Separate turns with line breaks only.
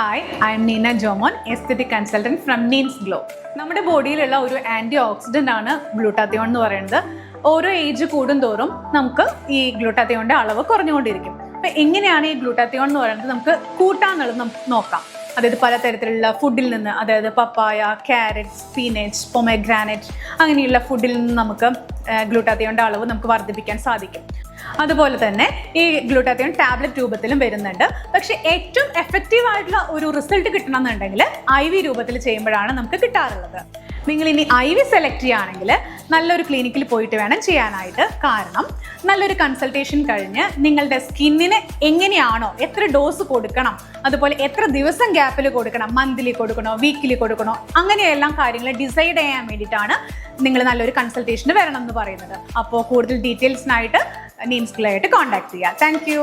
Hi, I'm Neena Jomon, aesthetic consultant from Neen's glow. നമ്മുടെ ബോഡിയിലുള്ള ഒരു ആൻറ്റി ഓക്സിഡൻ്റ് ആണ് ഗ്ലൂട്ടാത്തിയോൺ എന്ന് പറയുന്നത്. ഓരോ ഏജ് കൂടുന്തോറും നമുക്ക് ഈ ഗ്ലൂട്ടാത്തിയോണിൻ്റെ അളവ് കുറഞ്ഞുകൊണ്ടിരിക്കും. അപ്പോൾ എങ്ങനെയാണ് ഈ ഗ്ലൂട്ടാത്തിയോൺ എന്ന് പറയുന്നത് നമുക്ക് കൂട്ടാന്നുള്ളത് നമുക്ക് നോക്കാം. അതായത് പലതരത്തിലുള്ള ഫുഡിൽ നിന്ന്, അതായത് പപ്പായ, ക്യാരറ്റ്, സ്പിനച്ച്, പൊമഗ്രാനറ്റ് അങ്ങനെയുള്ള ഫുഡിൽ നിന്ന് നമുക്ക് ഗ്ലൂട്ടാത്തിയോണിൻ്റെ അളവ് നമുക്ക് വർദ്ധിപ്പിക്കാൻ സാധിക്കും. അതുപോലെ തന്നെ ഈ ഗ്ലൂട്ടാത്തിയോൺ ടാബ്ലറ്റ് രൂപത്തിലും വരുന്നുണ്ട്. പക്ഷെ ഏറ്റവും എഫക്റ്റീവ് ആയിട്ടുള്ള ഒരു റിസൾട്ട് കിട്ടണമെന്നുണ്ടെങ്കിൽ IV രൂപത്തിൽ ചെയ്യുമ്പോഴാണ് നമുക്ക് കിട്ടാറുള്ളത്. നിങ്ങൾ ഇനി IV സെലക്ട് ചെയ്യുകയാണെങ്കിൽ നല്ലൊരു ക്ലിനിക്കിൽ പോയിട്ട് വേണം ചെയ്യാനായിട്ട്. കാരണം നല്ലൊരു കൺസൾട്ടേഷൻ കഴിഞ്ഞ് നിങ്ങളുടെ സ്കിന്നിന് എങ്ങനെയാണോ, എത്ര ഡോസ് കൊടുക്കണം, അതുപോലെ എത്ര ദിവസം ഗ്യാപ്പിൽ കൊടുക്കണം, മന്ത്ലി കൊടുക്കണോ, വീക്കിലി കൊടുക്കണോ, അങ്ങനെയെല്ലാം കാര്യങ്ങൾ ഡിസൈഡ് ചെയ്യാൻ വേണ്ടിയിട്ടാണ് നിങ്ങൾ നല്ലൊരു കൺസൾട്ടേഷന് വരണം എന്ന് പറയുന്നത്. അപ്പോൾ കൂടുതൽ ഡീറ്റെയിൽസിനായിട്ട് നീൻസ് ഗ്ലോ ആയിട്ട് കോൺടാക്ട് ചെയ്യുക. Thank you.